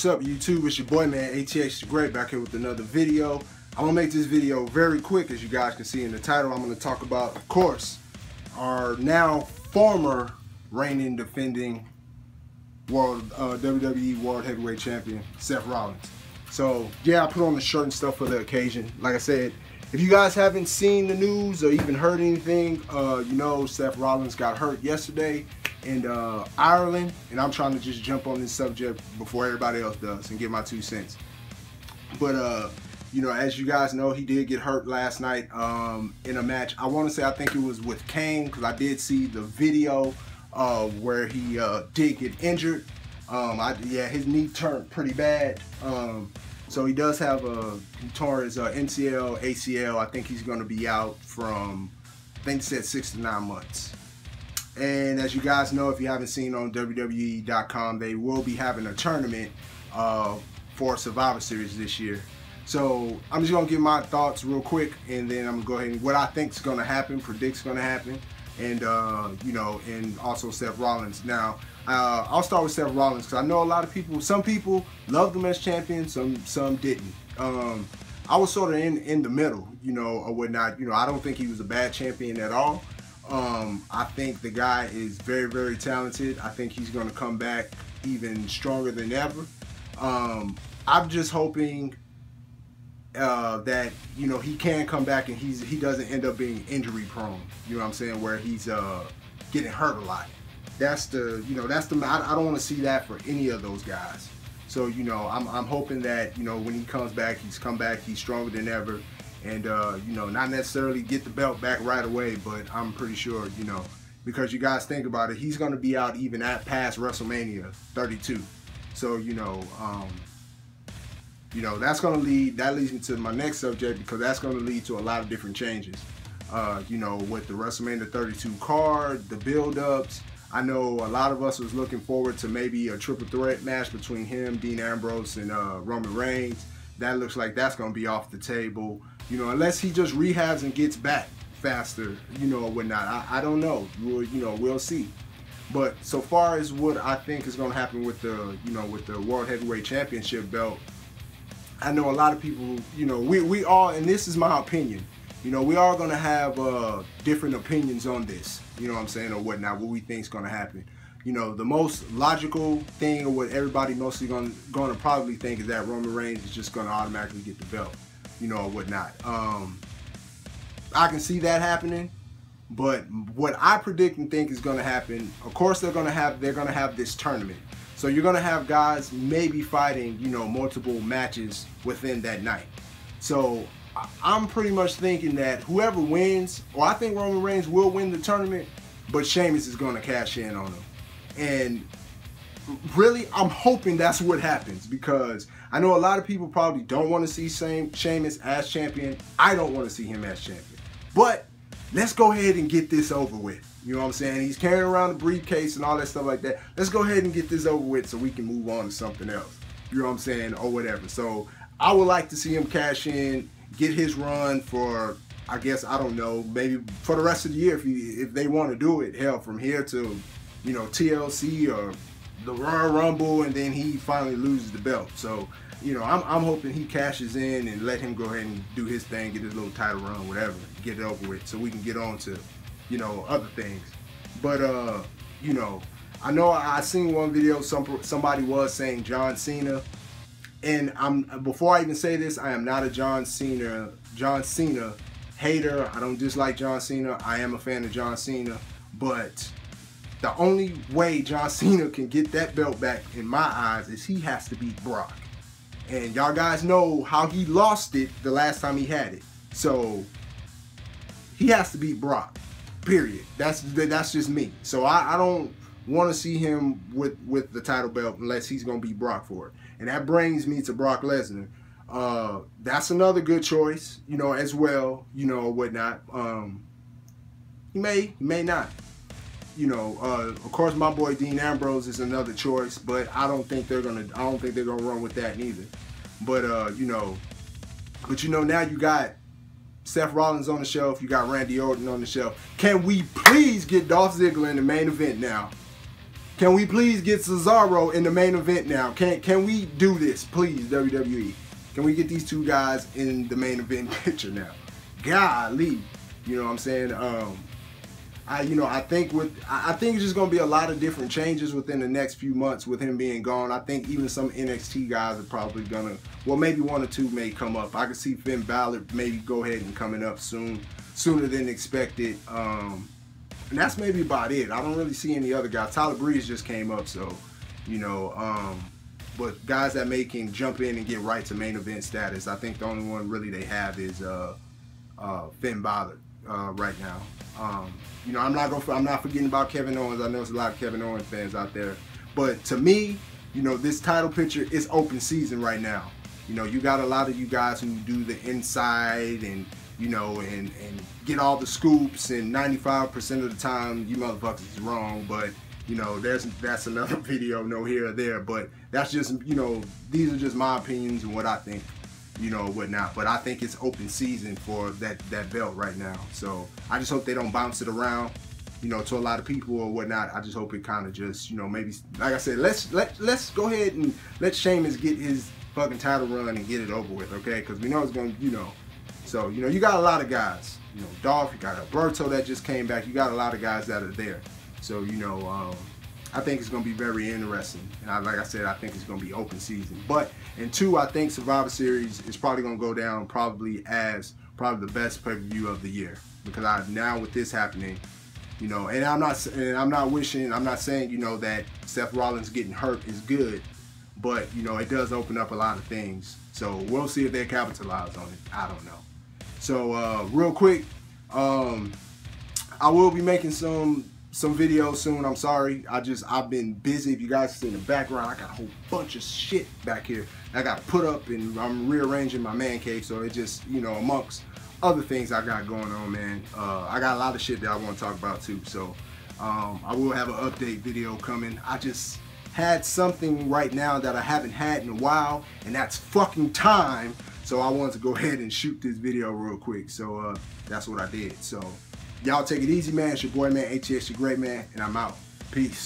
up, YouTube? It's your boy, man, ATH the Great, back here with another video. I'm gonna make this video very quick, as you guys can see in the title. I'm gonna talk about, of course, our now former reigning defending WWE World Heavyweight Champion, Seth Rollins. So yeah, I put on the shirt and stuff for the occasion. Like I said, if you guys haven't seen the news or even heard anything, you know Seth Rollins got hurt yesterday in Ireland, and I'm trying to just jump on this subject before everybody else does and give my 2 cents. But you know, as you guys know, he did get hurt last night in a match. I want to say, I think it was with Kane, because I did see the video where he did get injured. Yeah, his knee turned pretty bad. So he does have he tore his MCL, ACL. I think he's going to be out from, I think it said 6 to 9 months. And as you guys know, if you haven't seen on WWE.com, they will be having a tournament for Survivor Series this year. So I'm just gonna give my thoughts real quick, and then I'm gonna go ahead and what I think is gonna happen, predict's gonna happen, and you know, and also Seth Rollins. Now, I'll start with Seth Rollins, because I know a lot of people, some people loved him as champion, some didn't. I was sort of in the middle, you know, or whatnot. You know, I don't think he was a bad champion at all. I think the guy is very, very talented. I think he's gonna come back even stronger than ever. I'm just hoping that, you know, he can come back and he doesn't end up being injury prone. You know what I'm saying? Where he's getting hurt a lot. That's the, you know, that's the, I don't want to see that for any of those guys. So, you know, I'm hoping that, you know, when he comes back, he's stronger than ever, and you know, not necessarily get the belt back right away, but I'm pretty sure, you know, because you guys think about it, he's going to be out even past WrestleMania 32. So, you know, that's going to that leads me to my next subject, because that's going to lead to a lot of different changes. You know, with the WrestleMania 32 card, the build-ups. I know a lot of us was looking forward to maybe a triple threat match between him, Dean Ambrose, and Roman Reigns. That looks like that's going to be off the table. You know, unless he just rehabs and gets back faster, you know, or whatnot. I don't know. We'll see. But so far as what I think is going to happen with the, you know, with the World Heavyweight Championship belt, I know a lot of people, you know, we all, and this is my opinion, you know, we are going to have different opinions on this, you know what I'm saying, or whatnot, what we think is going to happen. You know, the most logical thing, or what everybody mostly going to probably think, is that Roman Reigns is just going to automatically get the belt, you know, or whatnot. I can see that happening, but what I predict and think is going to happen, of course, they're going to have this tournament. So you're going to have guys maybe fighting, you know, multiple matches within that night. So I'm pretty much thinking that whoever wins, or I think Roman Reigns will win the tournament, but Sheamus is going to cash in on him. And really, I'm hoping that's what happens, because I know a lot of people probably don't want to see Sheamus as champion. I don't want to see him as champion. But let's go ahead and get this over with. You know what I'm saying? He's carrying around the briefcase and all that stuff like that. Let's go ahead and get this over with so we can move on to something else. You know what I'm saying? Or whatever. So I would like to see him cash in, get his run for, I guess, I don't know, maybe for the rest of the year if they want to do it. Hell, from here to, you know, TLC or the Royal Rumble, and then he finally loses the belt. So, you know, I'm hoping he cashes in and let him go ahead and do his thing, get his little title run, whatever, get it over with, so we can get on to, you know, other things. But you know, I know I seen one video, somebody was saying John Cena, and before I even say this, I am not a John Cena hater. I don't dislike John Cena. I am a fan of John Cena, but the only way John Cena can get that belt back, in my eyes, is he has to beat Brock. And y'all guys know how he lost it the last time he had it. So he has to beat Brock. Period. That's just me. So I don't want to see him with the title belt unless he's going to beat Brock for it. And that brings me to Brock Lesnar. That's another good choice, you know, as well, you know, or whatnot. He may not. You know, of course, my boy Dean Ambrose is another choice, but I don't think they're gonna run with that neither. But you know, now you got Seth Rollins on the shelf, you got Randy Orton on the shelf. Can we please get Dolph Ziggler in the main event now? Can we please get Cesaro in the main event now? Can we do this, please, WWE? Can we get these two guys in the main event picture now? Golly, you know what I'm saying? I think it's just gonna be a lot of different changes within the next few months with him being gone. I think even some NXT guys are probably gonna, well, maybe one or two may come up. I could see Finn Balor maybe go ahead and coming up sooner than expected. And that's maybe about it. I don't really see any other guys. Tyler Breeze just came up, so you know. But guys that can jump in and get right to main event status, I think the only one really they have is Finn Balor right now. You know, I'm not forgetting about Kevin Owens. I know there's a lot of Kevin Owens fans out there, but to me, you know, this title picture is open season right now. You know, you got a lot of you guys who do the inside and, you know, and get all the scoops, and 95% of the time you motherfuckers is wrong, but you know, that's another video, no here or there, but that's just, you know, these are just my opinions and what I think, you know, whatnot. But I think it's open season for that belt right now. So I just hope they don't bounce it around, you know, to a lot of people or whatnot. I just hope it kind of just, you know, maybe, like I said, let's go ahead and let Sheamus get his fucking title run and get it over with, okay? Because we know it's going to, you know, so, you know, you got a lot of guys, you know, Dolph, you got Alberto that just came back, you got a lot of guys that are there. So, you know, I think it's going to be very interesting. And like I said, I think it's going to be open season. But, and two, I think Survivor Series is probably going to go down as the best pay-per-view of the year. Because now with this happening, you know, and I'm not saying, you know, that Seth Rollins getting hurt is good. But, you know, it does open up a lot of things. So we'll see if they capitalize on it. I don't know. So, real quick, I will be making some videos soon. I'm sorry. I've been busy. If you guys see in the background, I got a whole bunch of shit back here I got to put up, and I'm rearranging my man cave. So it just, you know, amongst other things I got going on, man. I got a lot of shit that I want to talk about too. So I will have an update video coming. I just had something right now that I haven't had in a while, and that's fucking time. So I wanted to go ahead and shoot this video real quick. So that's what I did. So y'all take it easy, man. It's your boy, man, ATX, your great man, and I'm out. Peace.